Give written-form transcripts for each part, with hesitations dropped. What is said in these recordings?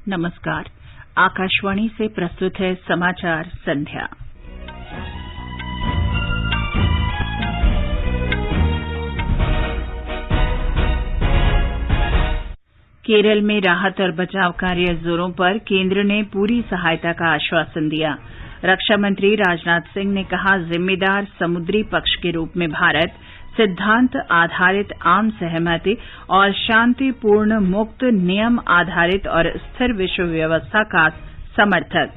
नमस्कार। आकाशवाणी से प्रस्तुत है समाचार संध्या। केरल में राहत और बचाव कार्य जोरों पर, केंद्र ने पूरी सहायता का आश्वासन दिया। रक्षा मंत्री राजनाथ सिंह ने कहा, जिम्मेदार समुद्री पक्ष के रूप में भारत सिद्धांत आधारित आम सहमति और शांतिपूर्ण मुक्त नियम आधारित और स्थिर विश्व व्यवस्था का समर्थक।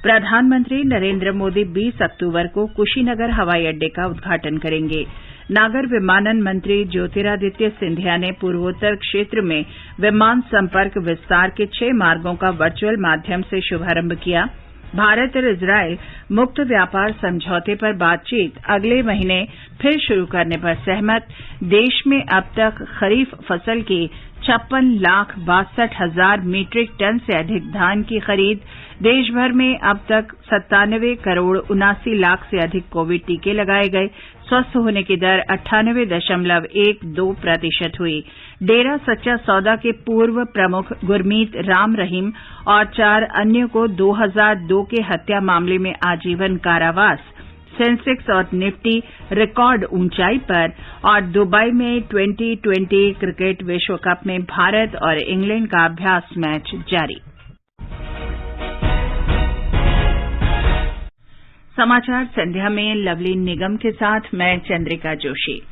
प्रधानमंत्री नरेंद्र मोदी 20 अक्टूबर को कुशीनगर हवाई अड्डे का उद्घाटन करेंगे। नागर विमानन मंत्री ज्योतिरादित्य सिंधिया ने पूर्वोत्तर क्षेत्र में विमान संपर्क विस्तार के 6 मार्गों का वर्चुअल माध्यम से शुभारंभ किया। भारत और इजरायल मुक्त व्यापार समझौते पर बातचीत अगले महीने फिर शुरू करने पर सहमत। देश में अब तक खरीफ फसल की 56,62,000 मीट्रिक टन से अधिक धान की खरीद। देश भर में अब तक 97,79,00,000 से अधिक कोविड टीके लगाए गए। स्वस्थ होने की दर 98.12% हुई। डेरा सच्चा सौदा के पूर्व प्रमुख गुरमीत राम रहीम और 4 अन्यों को 2002 के हत्या मामले में आजीवन कारावास। सेंसेक्स और निफ्टी रिकॉर्ड ऊंचाई पर। और दुबई में 2020 क्रिकेट विश्व कप में भारत और इंग्लैंड का अभ्यास मैच जारी। समाचार संध्या में लवली निगम के साथ मैं चंद्रिका जोशी।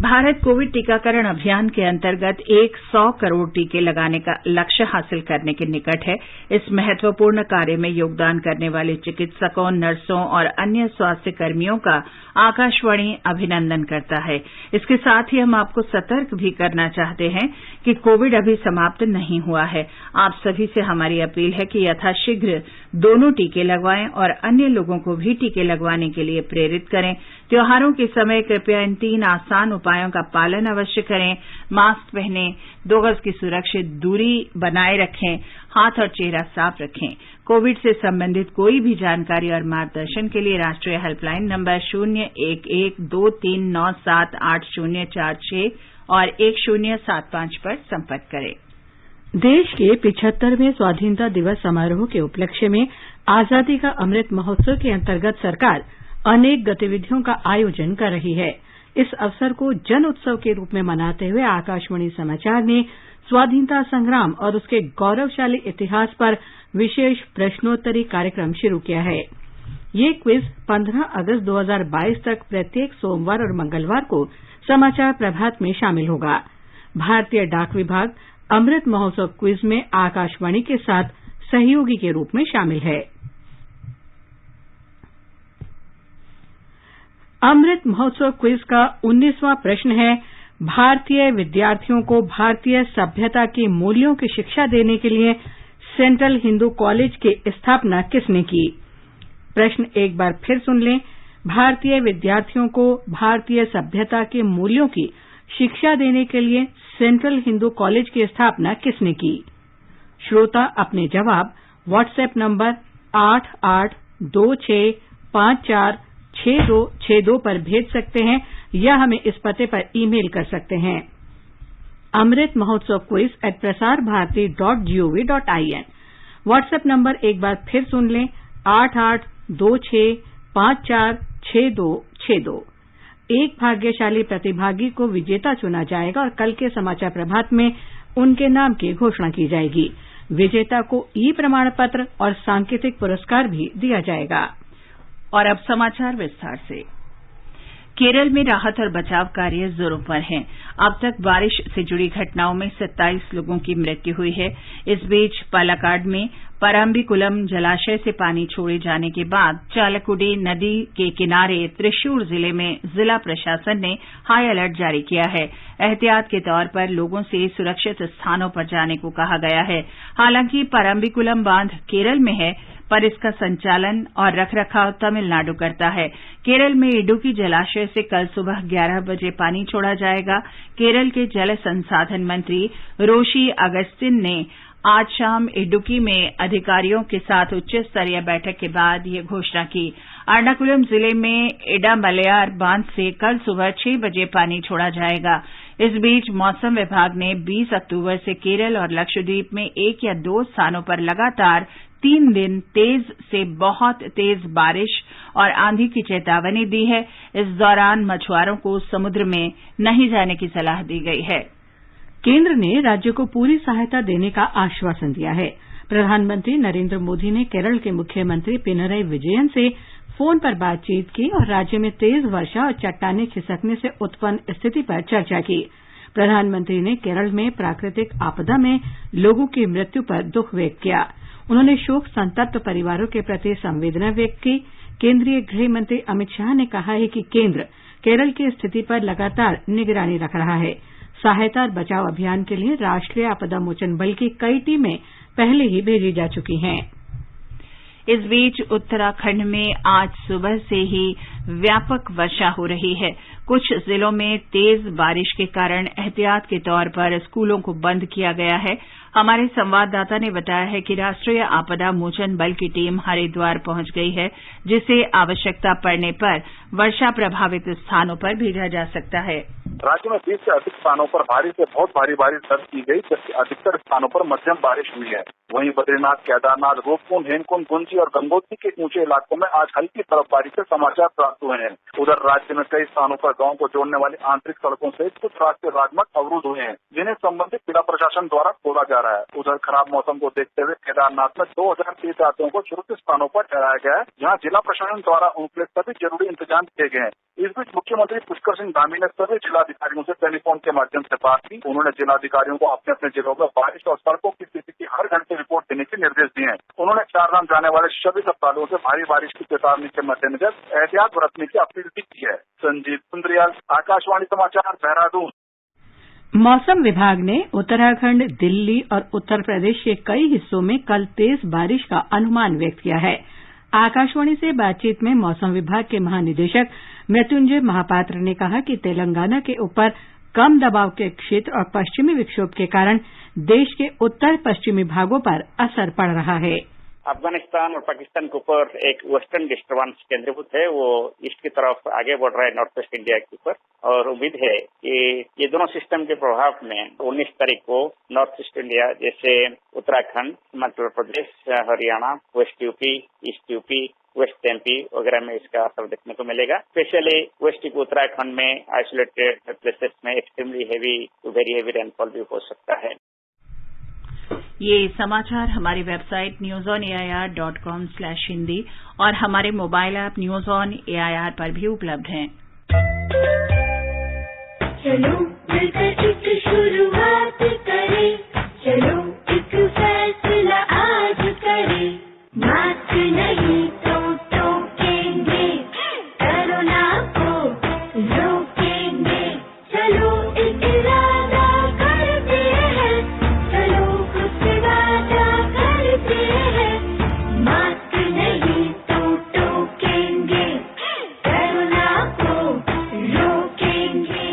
भारत कोविड टीकाकरण अभियान के अंतर्गत 100 करोड़ टीके लगाने का लक्ष्य हासिल करने के निकट है। इस महत्वपूर्ण कार्य में योगदान करने वाले चिकित्सकों, नर्सों और अन्य स्वास्थ्य कर्मियों का आकाशवाणी अभिनंदन करता है। इसके साथ ही हम आपको सतर्क भी करना चाहते हैं कि कोविड अभी समाप्त नहीं हुआ है। आप सभी से हमारी अपील है कि यथाशीघ्र दोनों टीके लगवाएं और अन्य लोगों को भी टीके लगवाने के लिए प्रेरित करें। त्योहारों के समय कृपया इन 3 आसान उपायों का पालन अवश्य करें। मास्क पहनें, 2 गज की सुरक्षित दूरी बनाए रखें, हाथ और चेहरा साफ रखें। कोविड से संबंधित कोई भी जानकारी और मार्गदर्शन के लिए राष्ट्रीय हेल्पलाइन नंबर 01123978046 और 1075 पर संपर्क करें। देश के 75वें स्वाधीनता दिवस समारोह के उपलक्ष्य में आजादी का अमृत महोत्सव के अंतर्गत सरकार अनेक गतिविधियों का आयोजन कर रही है। इस अवसर को जन उत्सव के रूप में मनाते हुए आकाशवाणी समाचार ने स्वाधीनता संग्राम और उसके गौरवशाली इतिहास पर विशेष प्रश्नोत्तरी कार्यक्रम शुरू किया है। ये क्विज 15 अगस्त 2022 तक प्रत्येक सोमवार और मंगलवार को समाचार प्रभात में शामिल होगा। भारतीय डाक विभाग अमृत महोत्सव क्विज में आकाशवाणी के साथ सहयोगी के रूप में शामिल है। अमृत महोत्सव क्विज का 19वां प्रश्न है, भारतीय विद्यार्थियों को भारतीय सभ्यता के मूल्यों की शिक्षा देने के लिए सेंट्रल हिंदू कॉलेज की स्थापना किसने की? प्रश्न एक बार फिर सुन लें। भारतीय विद्यार्थियों को भारतीय सभ्यता के मूल्यों की शिक्षा देने के लिए सेंट्रल हिंदू कॉलेज की स्थापना किसने की? श्रोता अपने जवाब व्हाट्सएप नंबर 8826546262 पर भेज सकते हैं या हमें इस पते पर ईमेल कर सकते हैं, amritmahotsav@prasarbharati.gov.in। व्हाट्सएप नंबर एक बार फिर सुन लें 8826546262। एक भाग्यशाली प्रतिभागी को विजेता चुना जाएगा और कल के समाचार प्रभात में उनके नाम की घोषणा की जाएगी। विजेता को ई प्रमाण पत्र और सांकेतिक पुरस्कार भी दिया जाएगा। और अब समाचार विस्तार से। केरल में राहत और बचाव कार्य जोरों पर हैं। अब तक बारिश से जुड़ी घटनाओं में 27 लोगों की मृत्यु हुई है। इस बीच पालाकाड में परम्बिकुलम जलाशय से पानी छोड़े जाने के बाद चालकुडी नदी के किनारे त्रिशूर जिले में जिला प्रशासन ने हाई अलर्ट जारी किया है। एहतियात के तौर पर लोगों से सुरक्षित स्थानों पर जाने को कहा गया है। हालांकि परम्बिकुलम बांध केरल में है, पर इसका संचालन और रखरखाव तमिलनाडु करता है। केरल में इडुक्की जलाशय से कल सुबह 11 बजे पानी छोड़ा जाएगा। केरल के जल संसाधन मंत्री रोशी अगस्तिन ने आज शाम इडुक्की में अधिकारियों के साथ उच्च स्तरीय बैठक के बाद ये घोषणा की। एर्नाकुलम जिले में इडामलयार बांध से कल सुबह 6 बजे पानी छोड़ा जाएगा। इस बीच मौसम विभाग ने 20 अक्टूबर से केरल और लक्षद्वीप में 1 या 2 स्थानों पर लगातार 3 दिन तेज से बहुत तेज बारिश और आंधी की चेतावनी दी है। इस दौरान मछुआरों को समुद्र में नहीं जाने की सलाह दी गई है। केंद्र ने राज्य को पूरी सहायता देने का आश्वासन दिया है। प्रधानमंत्री नरेंद्र मोदी ने केरल के मुख्यमंत्री पिनरई विजयन से फोन पर बातचीत की और राज्य में तेज वर्षा और चट्टानें खिसकने से उत्पन्न स्थिति पर चर्चा की। प्रधानमंत्री ने केरल में प्राकृतिक आपदा में लोगों की मृत्यु पर दुख व्यक्त किया। उन्होंने शोक संतप्त परिवारों के प्रति संवेदना व्यक्त की। केंद्रीय गृह मंत्री अमित शाह ने कहा है कि केंद्र केरल की स्थिति पर लगातार निगरानी रख रहा है। सहायता और बचाव अभियान के लिए राष्ट्रीय आपदा मोचन बल की कई टीमें पहले ही भेजी जा चुकी हैं। इस बीच उत्तराखंड में आज सुबह से ही व्यापक वर्षा हो रही है। कुछ जिलों में तेज बारिश के कारण एहतियात के तौर पर स्कूलों को बंद किया गया है। हमारे संवाददाता ने बताया है कि राष्ट्रीय आपदा मोचन बल की टीम हरिद्वार पहुंच गई है, जिसे आवश्यकता पड़ने पर वर्षा प्रभावित स्थानों पर भेजा जा सकता है। राज्य में 20 से अधिक स्थानों पर भारी से बहुत भारी बारिश दर्ज की गई, जबकि अधिकतर स्थानों पर मध्यम बारिश हुई है। वहीं बद्रीनाथ, केदारनाथ, रूपकुंड, हेमकुंड, गुंजी और गंगोत्री के ऊंचे इलाकों में आज हल्की बर्फबारी के समाचार प्राप्त हुए हैं। उधर राज्य में कई स्थानों पर गांव को जोड़ने वाली आंतरिक सड़कों सहित कुछ राष्ट्रीय राजमार्ग अवरुद्ध हुए हैं, जिन्हें संबंधित जिला प्रशासन द्वारा खोला जा रहा है। उधर खराब मौसम को देखते हुए केदारनाथ में 2000 तीर्थयात्रियों को सुरक्षित स्थानों पर ठहराया गया है, जहां जिला प्रशासन द्वारा उनके लिए सभी जरूरी इंतजाम किए गए हैं। इस बीच मुख्यमंत्री पुष्कर सिंह धामी ने सभी जिलाधिकारियों से टेलीफोन के माध्यम से बात की। उन्होंने जिलाधिकारियों को अपने अपने जिलों में बारिश और सड़कों की स्थिति की हर घंटे रिपोर्ट देने के निर्देश दिए हैं। उन्होंने चारधाम जाने वाले सभी श्रद्धालुओं से भारी बारिश की चेतावनी के मद्देनजर एहतियात बरतने की अपील भी की है। संजीव सुंद्रियाल, आकाशवाणी समाचार, देहरादून। मौसम विभाग ने उत्तराखंड, दिल्ली और उत्तर प्रदेश के कई हिस्सों में कल तेज बारिश का अनुमान व्यक्त किया है। आकाशवाणी से बातचीत में मौसम विभाग के महानिदेशक मृत्युंजय महापात्र ने कहा कि तेलंगाना के ऊपर कम दबाव के क्षेत्र और पश्चिमी विक्षोभ के कारण देश के उत्तर पश्चिमी भागों पर असर पड़ रहा है। अफगानिस्तान और पाकिस्तान के ऊपर एक वेस्टर्न डिस्टर्बेंस केंद्रीभूत है, वो ईस्ट की तरफ आगे बढ़ रहा है नॉर्थ वेस्ट इंडिया के ऊपर, और उम्मीद है कि ये दोनों सिस्टम के प्रभाव में 19 तारीख को नॉर्थ ईस्ट इंडिया जैसे Uttarakhand, Himachal Pradesh, Haryana, west UP, east UP, west MP वगैरह में इसका असर देखने को मिलेगा। स्पेशली वेस्ट उत्तराखंड में आइसोलेटेड प्लेसेस में extremely heavy to very heavy rainfall भी हो सकता है। ये समाचार हमारी वेबसाइट newsonair.com/hindi और हमारे mobile app news on AIR पर भी उपलब्ध हैं। चलो मिलकर एक शुरुआत करें, चलो एक फैसला आज करें, मास्क नहीं तो टोकेंगे, कोरोना को रोकेंगे, चलो एक इरादा करते हैं, चलो कुछ वादा करते हैं, मास्क नहीं तो टोकेंगे, कोरोना को रोकेंगे।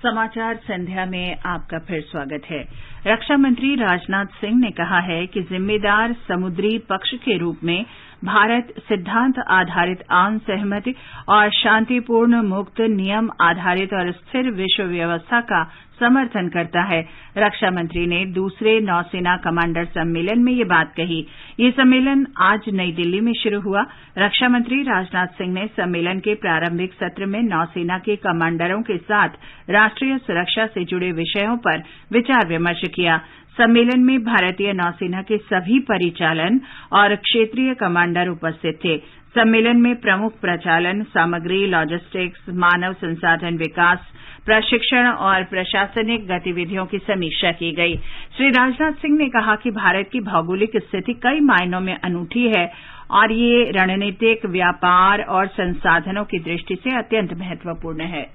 समाचार संध्या में आपका फिर स्वागत है। रक्षा मंत्री राजनाथ सिंह ने कहा है कि जिम्मेदार समुद्री पक्ष के रूप में भारत सिद्धांत आधारित आम सहमति और शांतिपूर्ण, मुक्त, नियम आधारित और स्थिर विश्व व्यवस्था का समर्थन करता है। रक्षा मंत्री ने दूसरे नौसेना कमांडर सम्मेलन में ये बात कही। ये सम्मेलन आज नई दिल्ली में शुरू हुआ। रक्षा मंत्री राजनाथ सिंह ने सम्मेलन के प्रारंभिक सत्र में नौसेना के कमांडरों के साथ राष्ट्रीय सुरक्षा से जुड़े विषयों पर विचार विमर्श किया। सम्मेलन में भारतीय नौसेना के सभी परिचालन और क्षेत्रीय कमांडर उपस्थित थे। सम्मेलन में प्रमुख प्रचालन सामग्री, लॉजिस्टिक्स, मानव संसाधन विकास, प्रशिक्षण और प्रशासनिक गतिविधियों की समीक्षा की गई। श्री राजनाथ सिंह ने कहा कि भारत की भौगोलिक स्थिति कई मायनों में अनूठी है और ये रणनीतिक, व्यापार और संसाधनों की दृष्टि से अत्यंत महत्वपूर्ण है।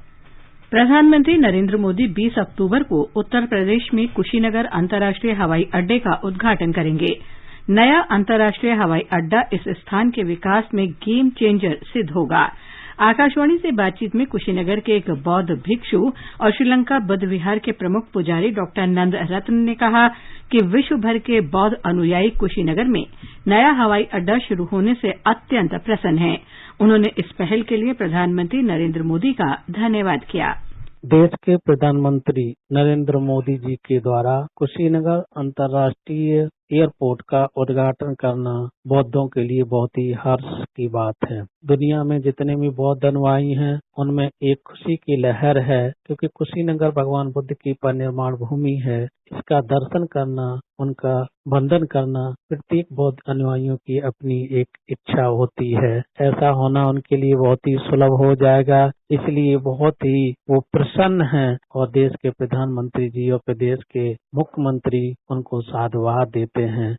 प्रधानमंत्री नरेंद्र मोदी 20 अक्टूबर को उत्तर प्रदेश में कुशीनगर अंतर्राष्ट्रीय हवाई अड्डे का उद्घाटन करेंगे। नया अंतर्राष्ट्रीय हवाई अड्डा इस स्थान के विकास में गेम चेंजर सिद्ध होगा। आकाशवाणी से बातचीत में कुशीनगर के एक बौद्ध भिक्षु और श्रीलंका बुद्ध विहार के प्रमुख पुजारी डॉक्टर नंद रत्न ने कहा कि विश्व भर के बौद्ध अनुयायी कुशीनगर में नया हवाई अड्डा शुरू होने से अत्यंत प्रसन्न हैं। उन्होंने इस पहल के लिए प्रधानमंत्री नरेंद्र मोदी का धन्यवाद किया। देश के प्रधानमंत्री नरेंद्र मोदी जी के द्वारा कुशीनगर अंतर्राष्ट्रीय एयरपोर्ट का उद्घाटन करना बौद्धों के लिए बहुत ही हर्ष की बात है। दुनिया में जितने भी बौद्ध अनुयायी हैं उनमें एक खुशी की लहर है, क्योंकि कुशीनगर भगवान बुद्ध की परिनिर्वाण भूमि है। इसका दर्शन करना, उनका वंदन करना प्रत्येक बौद्ध अनुयायियों की अपनी एक इच्छा होती है। ऐसा होना उनके लिए बहुत ही सुलभ हो जाएगा, इसलिए बहुत ही वो प्रसन्न हैं और देश के प्रधानमंत्री जी और प्रदेश के मुख्यमंत्री उनको साधुवाद देते हैं।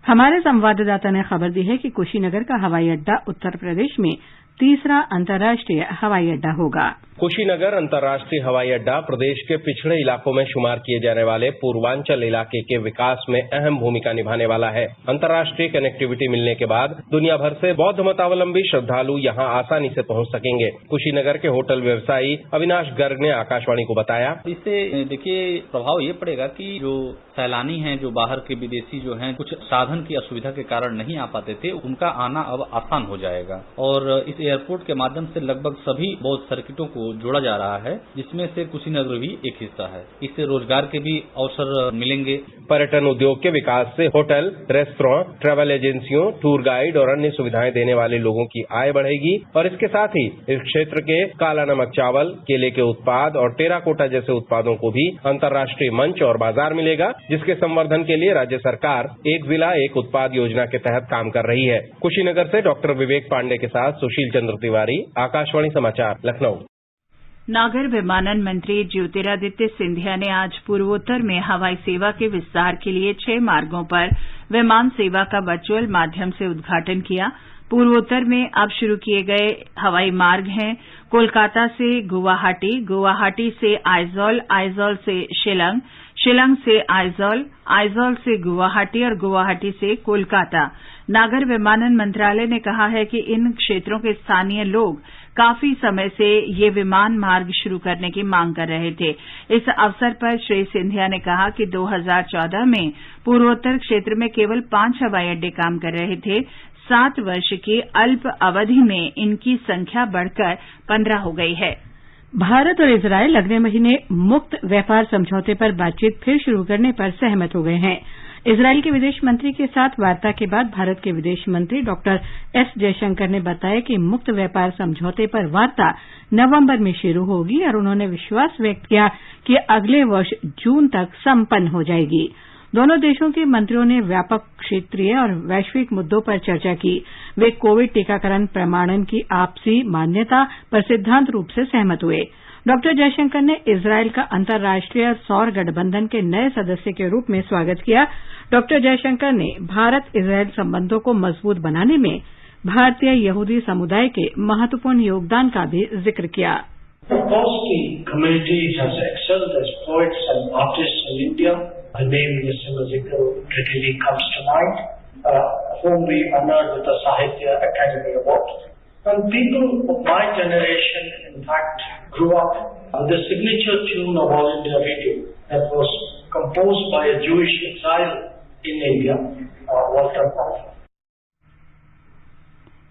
हमारे संवाददाता ने खबर दी है कि कुशीनगर का हवाई अड्डा उत्तर प्रदेश में तीसरा अंतर्राष्ट्रीय हवाई अड्डा होगा। कुशीनगर अंतर्राष्ट्रीय हवाई अड्डा प्रदेश के पिछड़े इलाकों में शुमार किए जाने वाले पूर्वांचल इलाके के विकास में अहम भूमिका निभाने वाला है। अंतर्राष्ट्रीय कनेक्टिविटी मिलने के बाद दुनिया भर से बौद्ध मतावलंबी श्रद्धालु यहां आसानी से पहुंच सकेंगे। कुशीनगर के होटल व्यवसायी अविनाश गर्ग ने आकाशवाणी को बताया, इससे देखिए प्रभाव ये पड़ेगा कि जो सैलानी हैं, जो बाहर के विदेशी जो हैं, कुछ साधन की असुविधा के कारण नहीं आ पाते थे, उनका आना अब आसान हो जाएगा। और इस एयरपोर्ट के माध्यम से लगभग सभी बौद्ध सर्किटों को जोड़ा जा रहा है, जिसमें से कुशीनगर भी एक हिस्सा है। इससे रोजगार के भी अवसर मिलेंगे। पर्यटन उद्योग के विकास से होटल, रेस्टोरेंट, ट्रैवल एजेंसियों, टूर गाइड और अन्य सुविधाएं देने वाले लोगों की आय बढ़ेगी और इसके साथ ही इस क्षेत्र के काला नमक चावल, केले के उत्पाद और टेराकोटा जैसे उत्पादों को भी अंतर्राष्ट्रीय मंच और बाजार मिलेगा, जिसके संवर्धन के लिए राज्य सरकार एक जिला एक उत्पाद योजना के तहत काम कर रही है। कुशीनगर से डॉक्टर विवेक पांडे के साथ सुशील चंद्र तिवारी, आकाशवाणी समाचार, लखनऊ। नागर विमानन मंत्री ज्योतिरादित्य सिंधिया ने आज पूर्वोत्तर में हवाई सेवा के विस्तार के लिए 6 मार्गों पर विमान सेवा का वर्चुअल माध्यम से उद्घाटन किया। पूर्वोत्तर में अब शुरू किए गए हवाई मार्ग हैं कोलकाता से गुवाहाटी, गुवाहाटी से आइजॉल, आइजॉल से शिलंग, शिलंग से आइजॉल, आइजॉल से गुवाहाटी और गुवाहाटी से कोलकाता। नागर विमानन मंत्रालय ने कहा है कि इन क्षेत्रों के स्थानीय लोग काफी समय से ये विमान मार्ग शुरू करने की मांग कर रहे थे। इस अवसर पर श्री सिंधिया ने कहा कि 2014 में पूर्वोत्तर क्षेत्र में केवल 5 हवाई अड्डे काम कर रहे थे। 7 वर्ष की अल्प अवधि में इनकी संख्या बढ़कर 15 हो गई है। भारत और इजरायल अगले महीने मुक्त व्यापार समझौते पर बातचीत फिर शुरू करने पर सहमत हो गए हैं। इजरायल के विदेश मंत्री के साथ वार्ता के बाद भारत के विदेश मंत्री डॉक्टर एस जयशंकर ने बताया कि मुक्त व्यापार समझौते पर वार्ता नवंबर में शुरू होगी और उन्होंने विश्वास व्यक्त किया कि अगले वर्ष जून तक संपन्न हो जाएगी। दोनों देशों के मंत्रियों ने व्यापक क्षेत्रीय और वैश्विक मुद्दों पर चर्चा की। वे कोविड टीकाकरण प्रमाणन की आपसी मान्यता पर सिद्धांत रूप से सहमत हुए। डॉक्टर जयशंकर ने इजरायल का अंतर्राष्ट्रीय सौर गठबंधन के नए सदस्य के रूप में स्वागत किया। डॉक्टर जयशंकर ने भारत इजरायल संबंधों को मजबूत बनाने में भारतीय यहूदी समुदाय के महत्वपूर्ण योगदान का भी जिक्र किया। The Boston community has excelled as poets and artists in India. The name Nisima Zikr readily comes to mind, whom we honored with the Sahitya Academy Award. And people of my generation, in fact, grew up with the signature tune of All India Radio that was composed by a Jewish exile in India, Walter Paul.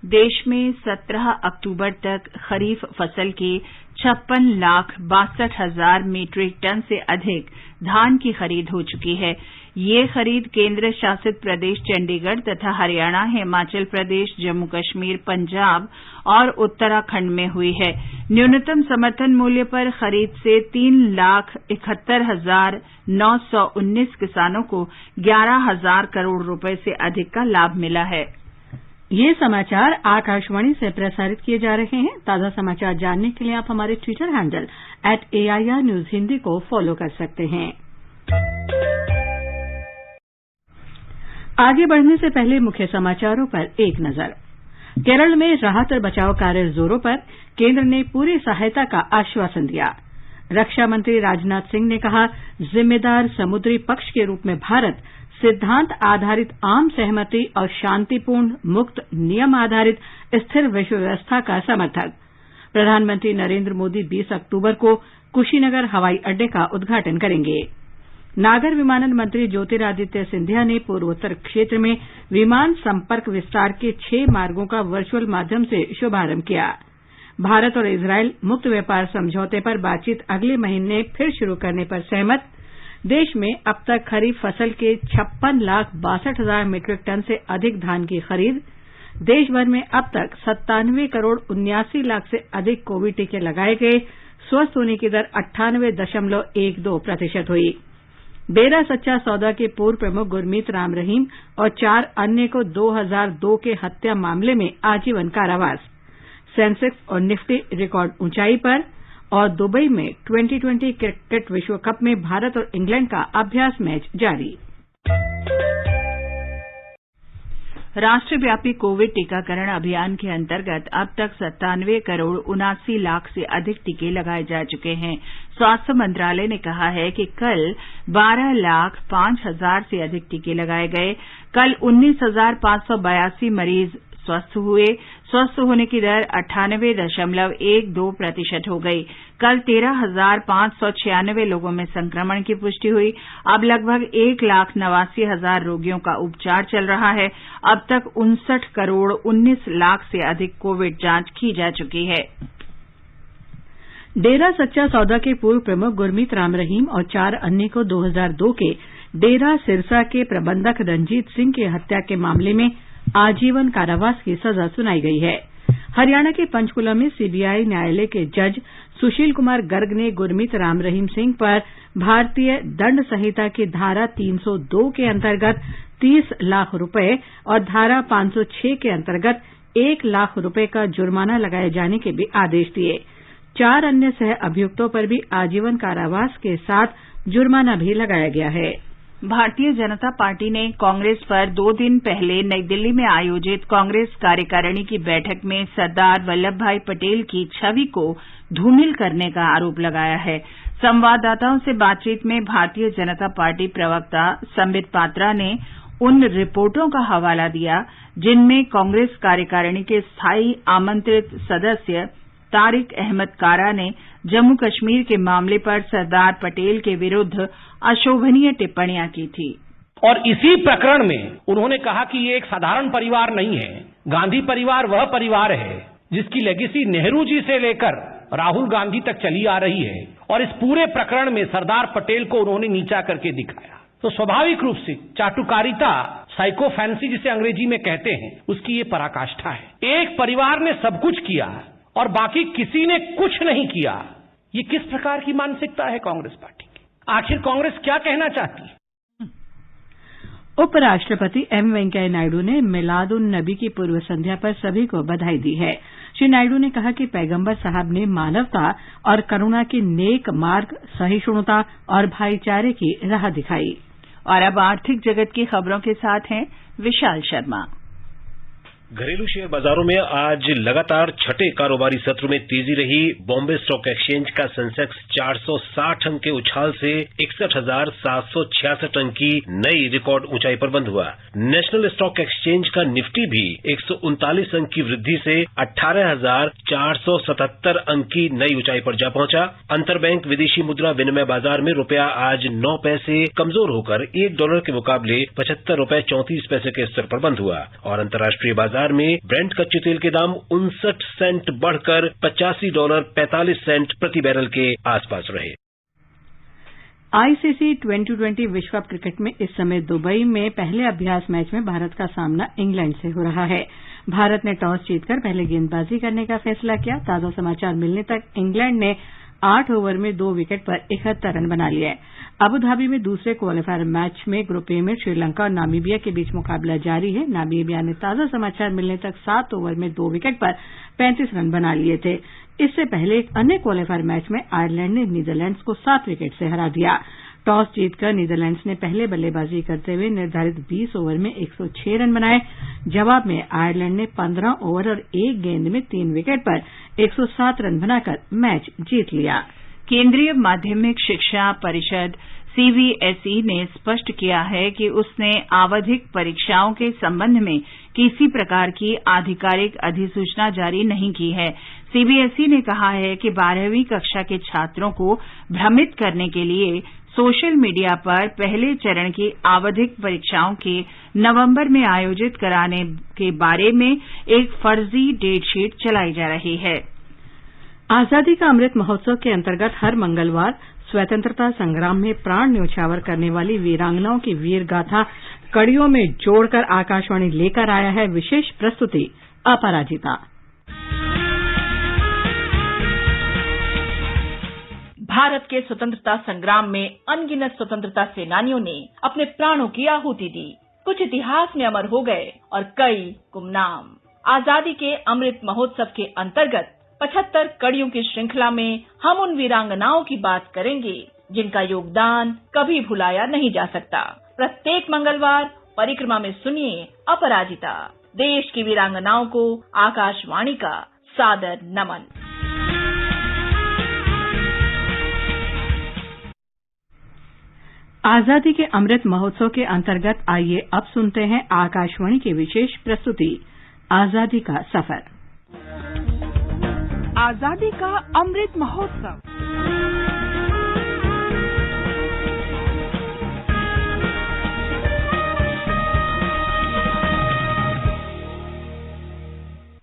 देश में 17 अक्टूबर तक खरीफ फसल के 56,62,000 metric ton से अधिक धान की खरीद हो चुकी है। ये खरीद केंद्र शासित प्रदेश चंडीगढ़ तथा हरियाणा, हिमाचल प्रदेश, जम्मू कश्मीर, पंजाब और उत्तराखंड में हुई है। न्यूनतम समर्थन मूल्य पर खरीद से 3,71,919 किसानों को 11,000 करोड़ रुपए से अधिक का लाभ मिला है। ये समाचार आकाशवाणी से प्रसारित किए जा रहे हैं। ताजा समाचार जानने के लिए आप हमारे Twitter handle @AIR News Hindi को फॉलो कर सकते हैं। आगे बढ़ने से पहले मुख्य समाचारों पर एक नजर। केरल में राहत और बचाव कार्य जोरों पर, केंद्र ने पूरी सहायता का आश्वासन दिया। रक्षा मंत्री राजनाथ सिंह ने कहा, जिम्मेदार समुद्री पक्ष के रूप में भारत सिद्धांत आधारित आम सहमति और शांतिपूर्ण, मुक्त, नियम आधारित स्थिर विश्व व्यवस्था का समर्थक। प्रधानमंत्री नरेंद्र मोदी 20 अक्टूबर को कुशीनगर हवाई अड्डे का उद्घाटन करेंगे। नागर विमानन मंत्री ज्योतिरादित्य सिंधिया ने पूर्वोत्तर क्षेत्र में विमान संपर्क विस्तार के 6 मार्गों का वर्चुअल माध्यम से शुभारंभ किया। भारत और इजरायल मुक्त व्यापार समझौते पर बातचीत अगले महीने फिर शुरू करने पर सहमत। देश में अब तक खरीफ फसल के 56,62,000 मीट्रिक टन से अधिक धान की खरीद। देश भर में अब तक 97 करोड़ 79 लाख से अधिक कोविड टीके लगाए गए। स्वस्थ होने की दर 98.12% हुई। डेरा सच्चा सौदा के पूर्व प्रमुख गुरमीत राम रहीम और 4 अन्य को 2002 के हत्या मामले में आजीवन कारावास। सेंसेक्स और निफ्टी रिकॉर्ड ऊंचाई पर। और दुबई में 2020 क्रिकेट विश्व कप में भारत और इंग्लैंड का अभ्यास मैच जारी। राष्ट्रव्यापी कोविड टीकाकरण अभियान के अंतर्गत अब तक 97 करोड़ 79 लाख से अधिक टीके लगाए जा चुके हैं। स्वास्थ्य मंत्रालय ने कहा है कि कल 12,05,000 से अधिक टीके लगाए गए। कल 19,582 मरीज स्वस्थ हुए। स्वस्थ होने की दर 98.12% हो गई। कल 13,596 लोगों में संक्रमण की पुष्टि हुई। अब लगभग 1,89,000 रोगियों का उपचार चल रहा है। अब तक 59 करोड़ 19 लाख से अधिक कोविड जांच की जा चुकी है। डेरा सच्चा सौदा के पूर्व प्रमुख गुरमीत राम रहीम और 4 अन्य को 2002 के डेरा सिरसा के प्रबंधक रंजीत सिंह की हत्या के मामले में आजीवन कारावास की सजा सुनाई गई है। हरियाणा के पंचकुला में सीबीआई न्यायालय के जज सुशील कुमार गर्ग ने गुरमीत राम रहीम सिंह पर भारतीय दंड संहिता की धारा 302 के अंतर्गत 30 लाख रुपए और धारा 506 के अंतर्गत 1 लाख रुपए का जुर्माना लगाए जाने के भी आदेश दिए। 4 अन्य सह अभियुक्तों पर भी आजीवन कारावास के साथ जुर्माना भी लगाया गया है। भारतीय जनता पार्टी ने कांग्रेस पर 2 दिन पहले नई दिल्ली में आयोजित कांग्रेस कार्यकारिणी की बैठक में सरदार वल्लभ भाई पटेल की छवि को धूमिल करने का आरोप लगाया है। संवाददाताओं से बातचीत में भारतीय जनता पार्टी प्रवक्ता संबित पात्रा ने उन रिपोर्टों का हवाला दिया जिनमें कांग्रेस कार्यकारिणी के स्थायी आमंत्रित सदस्य तारिक अहमद कारा ने जम्मू कश्मीर के मामले पर सरदार पटेल के विरुद्ध अशोभनीय टिप्पणियां की थी। और इसी प्रकरण में उन्होंने कहा कि ये एक साधारण परिवार नहीं है। गांधी परिवार वह परिवार है जिसकी लेगेसी नेहरू जी से लेकर राहुल गांधी तक चली आ रही है। और इस पूरे प्रकरण में सरदार पटेल को उन्होंने नीचा करके दिखाया। तो स्वाभाविक रूप से चाटुकारिता, साइको फैंसी जिसे अंग्रेजी में कहते हैं, उसकी ये पराकाष्ठा है। एक परिवार ने सब कुछ किया और बाकी किसी ने कुछ नहीं किया। ये किस प्रकार की मानसिकता है कांग्रेस पार्टी की? आखिर कांग्रेस क्या कहना चाहती है? उपराष्ट्रपति एम वेंकैया नायडू ने मिलाद उन नबी की पूर्व संध्या पर सभी को बधाई दी है। श्री नायडू ने कहा कि पैगंबर साहब ने मानवता और करुणा के नेक मार्ग, सहिष्णुता और भाईचारे की राह दिखाई। और अब आर्थिक जगत की खबरों के साथ हैं विशाल शर्मा। घरेलू शेयर बाजारों में आज लगातार छठे कारोबारी सत्र में तेजी रही। बॉम्बे स्टॉक एक्सचेंज का सेंसेक्स 460 अंक के उछाल से 61,766 अंक की नई रिकॉर्ड ऊंचाई पर बंद हुआ। नेशनल स्टॉक एक्सचेंज का निफ्टी भी 139 अंक की वृद्धि से 18,477 अंक की नई ऊंचाई पर जा पहुंचा। अंतरबैंक विदेशी मुद्रा विनिमय बाजार में रुपया आज 9 पैसे कमजोर होकर $1 के मुकाबले 75 रुपए 34 पैसे के स्तर पर बंद हुआ। और अंतर्राष्ट्रीय बाजार में ब्रेंट कच्चे तेल के दाम 59 सेंट बढ़कर $85.45 प्रति बैरल के आसपास रहे। आईसीसी 2020 विश्व कप क्रिकेट में इस समय दुबई में पहले अभ्यास मैच में भारत का सामना इंग्लैंड से हो रहा है। भारत ने टॉस जीतकर पहले गेंदबाजी करने का फैसला किया। ताजा समाचार मिलने तक इंग्लैंड ने 8 ओवर में 2 विकेट पर 71 रन बना लिए। अबुधाबी में दूसरे क्वालिफायर मैच में ग्रुप ए में श्रीलंका और नामीबिया के बीच मुकाबला जारी है। नामीबिया ने ताजा समाचार मिलने तक 7 ओवर में 2 विकेट पर 35 रन बना लिए थे। इससे पहले एक अन्य क्वालिफायर मैच में आयरलैंड ने नीदरलैंड्स को 7 विकेट से हरा दिया। टॉस जीतकर नीदरलैंड्स ने पहले बल्लेबाजी करते हुए निर्धारित 20 ओवर में 106 रन बनाए। जवाब में आयरलैंड ने 15 ओवर और 1 गेंद में 3 विकेट पर 107 रन बनाकर मैच जीत लिया। केंद्रीय माध्यमिक शिक्षा परिषद सीबीएसई ने स्पष्ट किया है कि उसने आवधिक परीक्षाओं के संबंध में किसी प्रकार की आधिकारिक अधिसूचना जारी नहीं की है। सीबीएसई ने कहा है कि 12वीं कक्षा के छात्रों को भ्रमित करने के लिए सोशल मीडिया पर पहले चरण की आवधिक परीक्षाओं के नवंबर में आयोजित कराने के बारे में एक फर्जी डेटशीट चलाई जा रही है। आजादी का अमृत महोत्सव के अंतर्गत हर मंगलवार स्वतंत्रता संग्राम में प्राण न्यौछावर करने वाली वीरांगनाओं की वीर गाथा कड़ियों में जोड़कर आकाशवाणी लेकर आया है विशेष प्रस्तुति अपराजिता। भारत के स्वतंत्रता संग्राम में अनगिनत स्वतंत्रता सेनानियों ने अपने प्राणों की आहुति दी। कुछ इतिहास में अमर हो गए और कई गुमनाम। आजादी के अमृत महोत्सव के अंतर्गत 75 कड़ियों की श्रृंखला में हम उन वीरांगनाओं की बात करेंगे जिनका योगदान कभी भुलाया नहीं जा सकता। प्रत्येक मंगलवार परिक्रमा में सुनिए अपराजिता, देश की वीरांगनाओं को आकाशवाणी का सादर नमन। आजादी के अमृत महोत्सव के अंतर्गत आइए अब सुनते हैं आकाशवाणी की विशेष प्रस्तुति आजादी का सफर। आजादी का अमृत महोत्सव।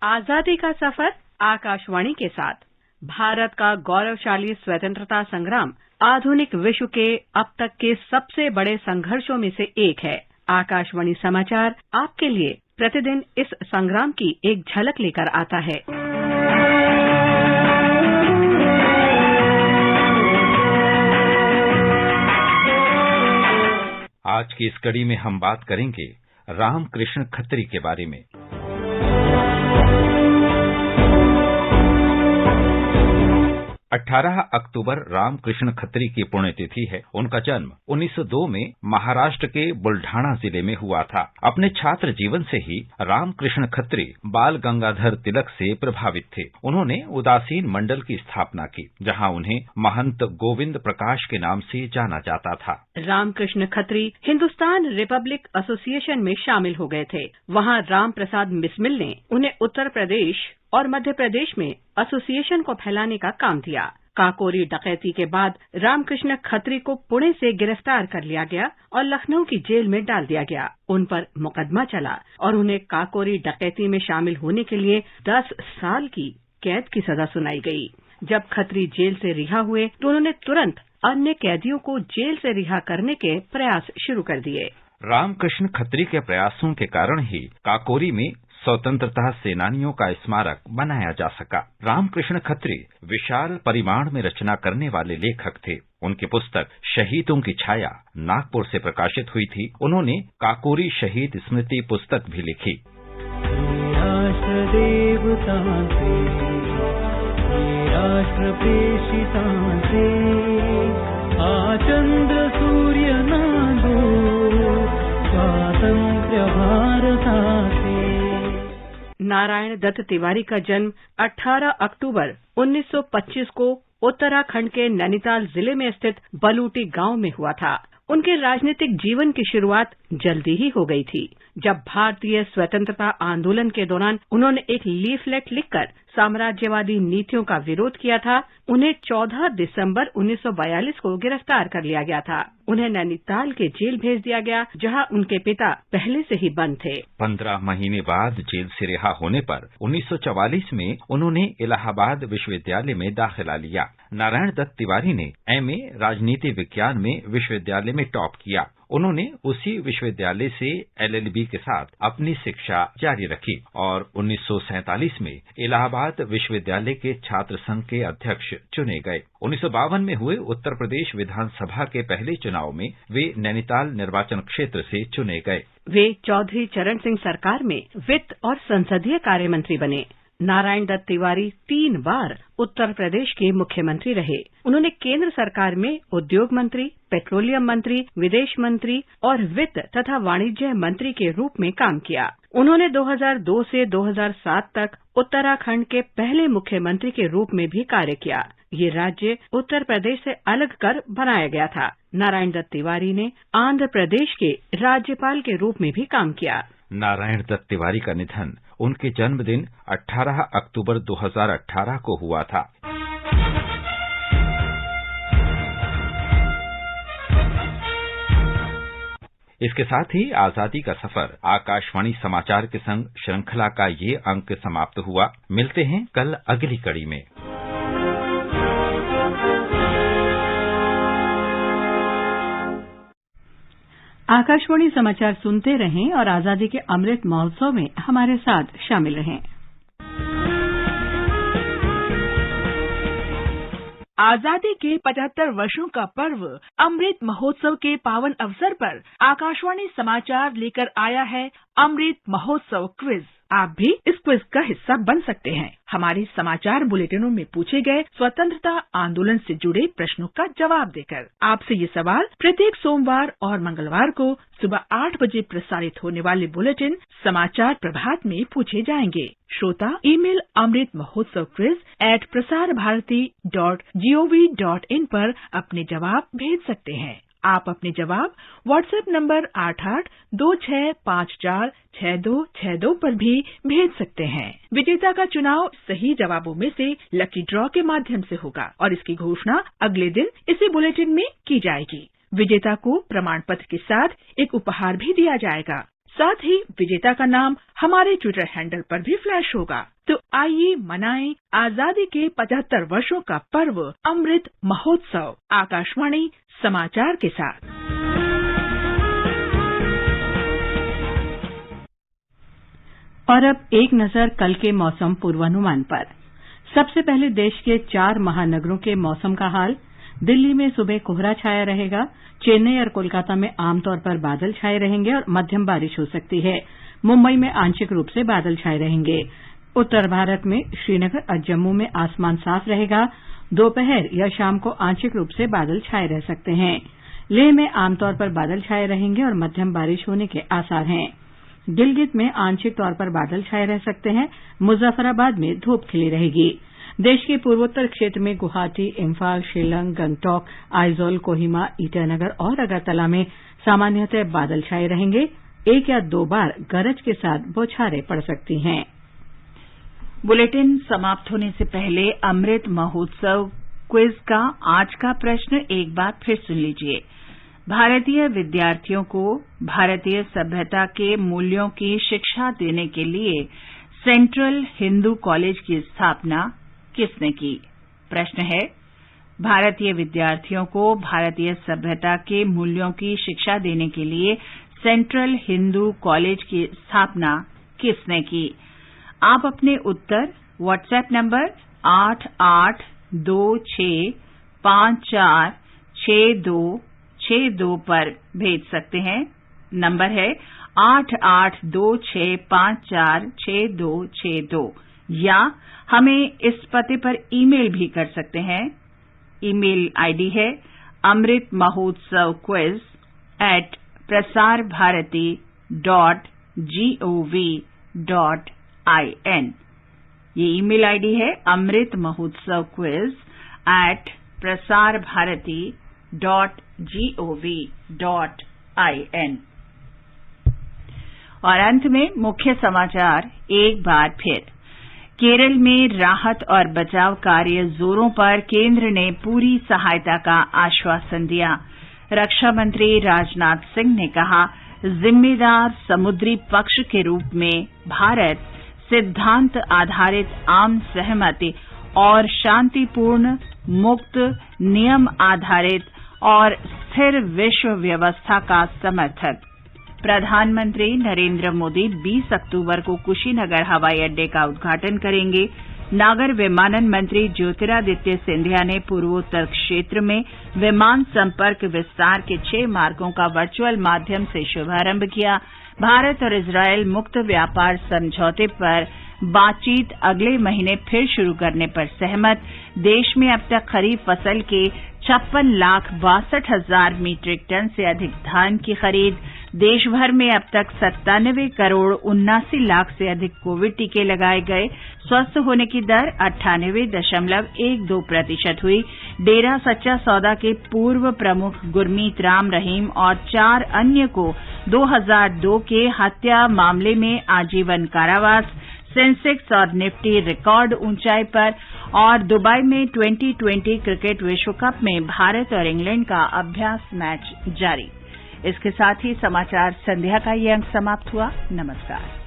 आजादी का सफर आकाशवाणी के साथ। भारत का गौरवशाली स्वतंत्रता संग्राम आधुनिक विश्व के अब तक के सबसे बड़े संघर्षों में से एक है। आकाशवाणी समाचार आपके लिए प्रतिदिन इस संग्राम की एक झलक लेकर आता है। आज की इस कड़ी में हम बात करेंगे रामकृष्ण खत्री के बारे में। 18 अक्टूबर रामकृष्ण खत्री की पुण्यतिथि है। उनका जन्म 1902 में महाराष्ट्र के बुल्ढाना जिले में हुआ था। अपने छात्र जीवन से ही रामकृष्ण खत्री बाल गंगाधर तिलक से प्रभावित थे। उन्होंने उदासीन मंडल की स्थापना की, जहां उन्हें महंत गोविंद प्रकाश के नाम से जाना जाता था। रामकृष्ण खत्री हिंदुस्तान रिपब्लिक एसोसिएशन में शामिल हो गए थे। वहां राम प्रसाद बिस्मिल ने उन्हें उत्तर प्रदेश और मध्य प्रदेश में एसोसिएशन को फैलाने का काम दिया। काकोरी डकैती के बाद रामकृष्ण खत्री को पुणे से गिरफ्तार कर लिया गया और लखनऊ की जेल में डाल दिया गया। उन पर मुकदमा चला और उन्हें काकोरी डकैती में शामिल होने के लिए 10 साल की कैद की सजा सुनाई गई। जब खत्री जेल से रिहा हुए तो उन्होंने तुरंत अन्य कैदियों को जेल से रिहा करने के प्रयास शुरू कर दिए। रामकृष्ण खत्री के प्रयासों के कारण ही काकोरी में स्वतंत्रता सेनानियों का स्मारक बनाया जा सका। रामकृष्ण खत्री विशाल परिमाण में रचना करने वाले लेखक थे। उनकी पुस्तक शहीदों की छाया नागपुर से प्रकाशित हुई थी। उन्होंने काकोरी शहीद स्मृति पुस्तक भी लिखी। राष्ट्र प्रेषिता से चंद्र सूर्य नादो स्वातंत्र्य भारता से। नारायण दत्त तिवारी का जन्म 18 अक्टूबर 1925 को उत्तराखंड के नैनीताल जिले में स्थित बलूटी गांव में हुआ था। उनके राजनीतिक जीवन की शुरुआत जल्दी ही हो गई थी। जब भारतीय स्वतंत्रता आंदोलन के दौरान उन्होंने एक लीफलेट लिखकर साम्राज्यवादी नीतियों का विरोध किया था, उन्हें 14 दिसंबर 1942 को गिरफ्तार कर लिया गया था। उन्हें नैनीताल के जेल भेज दिया गया, जहां उनके पिता पहले से ही बंद थे। 15 महीने बाद जेल से रिहा होने पर 1944 में उन्होंने इलाहाबाद विश्वविद्यालय में दाखिला लिया। नारायण दत्त तिवारी ने एमए राजनीति विज्ञान में विश्वविद्यालय में टॉप किया। उन्होंने उसी विश्वविद्यालय से एलएलबी के साथ अपनी शिक्षा जारी रखी और 1947 में इलाहाबाद विश्वविद्यालय के छात्र संघ के अध्यक्ष चुने गए। 1952 में हुए उत्तर प्रदेश विधानसभा के पहले चुनाव में वे नैनीताल निर्वाचन क्षेत्र से चुने गए। वे चौधरी चरण सिंह सरकार में वित्त और संसदीय कार्य मंत्री बने। नारायण दत्त तिवारी 3 बार उत्तर प्रदेश के मुख्यमंत्री रहे। उन्होंने केंद्र सरकार में उद्योग मंत्री, पेट्रोलियम मंत्री, विदेश मंत्री और वित्त तथा वाणिज्य मंत्री के रूप में काम किया। उन्होंने 2002 से 2007 तक उत्तराखंड के पहले मुख्यमंत्री के रूप में भी कार्य किया। ये राज्य उत्तर प्रदेश से अलग कर बनाया गया था। नारायण दत्त तिवारी ने आंध्र प्रदेश के राज्यपाल के रूप में भी काम किया। नारायण दत्त तिवारी का निधन उनके जन्मदिन 18 अक्टूबर 2018 को हुआ था। इसके साथ ही आजादी का सफर आकाशवाणी समाचार के संग श्रृंखला का ये अंक समाप्त हुआ। मिलते हैं कल अगली कड़ी में। आकाशवाणी समाचार सुनते रहें और आजादी के अमृत महोत्सव में हमारे साथ शामिल रहें। आजादी के 75 वर्षों का पर्व अमृत महोत्सव के पावन अवसर पर आकाशवाणी समाचार लेकर आया है अमृत महोत्सव क्विज। आप भी इस क्विज का हिस्सा बन सकते हैं। हमारी समाचार बुलेटिनों में पूछे गए स्वतंत्रता आंदोलन से जुड़े प्रश्नों का जवाब देकर। आपसे ये सवाल प्रत्येक सोमवार और मंगलवार को सुबह 8 बजे प्रसारित होने वाले बुलेटिन समाचार प्रभात में पूछे जाएंगे। श्रोता email Amrit Mahotsav quiz @prasarbharati.gov.in पर अपने जवाब भेज सकते हैं। आप अपने जवाब व्हाट्सएप नंबर 8826546262 पर भी भेज सकते हैं। विजेता का चुनाव सही जवाबों में से लकी ड्रॉ के माध्यम से होगा और इसकी घोषणा अगले दिन इसी बुलेटिन में की जाएगी। विजेता को प्रमाण पत्र के साथ एक उपहार भी दिया जाएगा। साथ ही विजेता का नाम हमारे ट्विटर हैंडल पर भी फ्लैश होगा। तो आइए मनाएं आजादी के 75 वर्षों का पर्व अमृत महोत्सव आकाशवाणी समाचार के साथ। और अब एक नजर कल के मौसम पूर्वानुमान पर। सबसे पहले देश के 4 महानगरों के मौसम का हाल। दिल्ली में सुबह कोहरा छाया रहेगा। चेन्नई और कोलकाता में आमतौर पर बादल छाए रहेंगे और मध्यम बारिश हो सकती है। मुंबई में आंशिक रूप से बादल छाए रहेंगे। उत्तर भारत में श्रीनगर और जम्मू में आसमान साफ रहेगा। दोपहर या शाम को आंशिक रूप से बादल छाए रह सकते हैं। लेह में आमतौर पर बादल छाए रहेंगे और मध्यम बारिश होने के आसार हैं। गिलगित में आंशिक तौर पर बादल छाए रह सकते हैं। मुजफ्फराबाद में धूप खिली रहेगी। देश के पूर्वोत्तर क्षेत्र में गुवाहाटी, इम्फाल, शिलंग, गंगटोक, आइजोल, कोहिमा, ईटानगर और अगरतला में सामान्यतः बादल छाए रहेंगे। 1 या 2 बार गरज के साथ बौछारें पड़ सकती हैं। बुलेटिन समाप्त होने से पहले अमृत महोत्सव क्विज का आज का प्रश्न एक बार फिर सुन लीजिए। भारतीय विद्यार्थियों को भारतीय सभ्यता के मूल्यों की शिक्षा देने के लिए सेंट्रल हिंदू कॉलेज की स्थापना किसने की? प्रश्न है, भारतीय विद्यार्थियों को भारतीय सभ्यता के मूल्यों की शिक्षा देने के लिए सेंट्रल हिंदू कॉलेज की स्थापना किसने की? आप अपने उत्तर व्हाट्सएप नंबर 8826546262 पर भेज सकते हैं। नंबर है 8826546262 या हमें इस पते पर ईमेल भी कर सकते हैं। ईमेल आईडी है amritmahotsavquiz@prasarbharati.gov.in। ये ईमेल आईडी है amritmahotsavquiz@prasarbharati.gov.in। और अंत में मुख्य समाचार एक बार फिर। केरल में राहत और बचाव कार्य जोरों पर, केंद्र ने पूरी सहायता का आश्वासन दिया। रक्षा मंत्री राजनाथ सिंह ने कहा, जिम्मेदार समुद्री पक्ष के रूप में भारत सिद्धांत आधारित आम सहमति और शांतिपूर्ण, मुक्त, नियम आधारित और स्थिर विश्व व्यवस्था का समर्थक। प्रधानमंत्री नरेंद्र मोदी 20 अक्टूबर को कुशीनगर हवाई अड्डे का उद्घाटन करेंगे। नागर विमानन मंत्री ज्योतिरादित्य सिंधिया ने पूर्वोत्तर क्षेत्र में विमान संपर्क विस्तार के 6 मार्गों का वर्चुअल माध्यम से शुभारंभ किया। भारत और इजरायल मुक्त व्यापार समझौते पर बातचीत अगले महीने फिर शुरू करने पर सहमत। देश में अब तक खरीफ फसल के 56,62,000 मीट्रिक टन से अधिक धान की खरीद। देश भर में अब तक 97,79,00,000 से अधिक कोविड टीके लगाए गए। स्वस्थ होने की दर 98.12% हुई। डेरा सच्चा सौदा के पूर्व प्रमुख गुरमीत राम रहीम और 4 अन्य को 2002 के हत्या मामले में आजीवन कारावास। सेंसेक्स और निफ्टी रिकॉर्ड ऊंचाई पर। और दुबई में 2020 क्रिकेट विश्व कप में भारत और इंग्लैंड का अभ्यास मैच जारी। इसके साथ ही समाचार संध्या का ये अंक समाप्त हुआ। नमस्कार।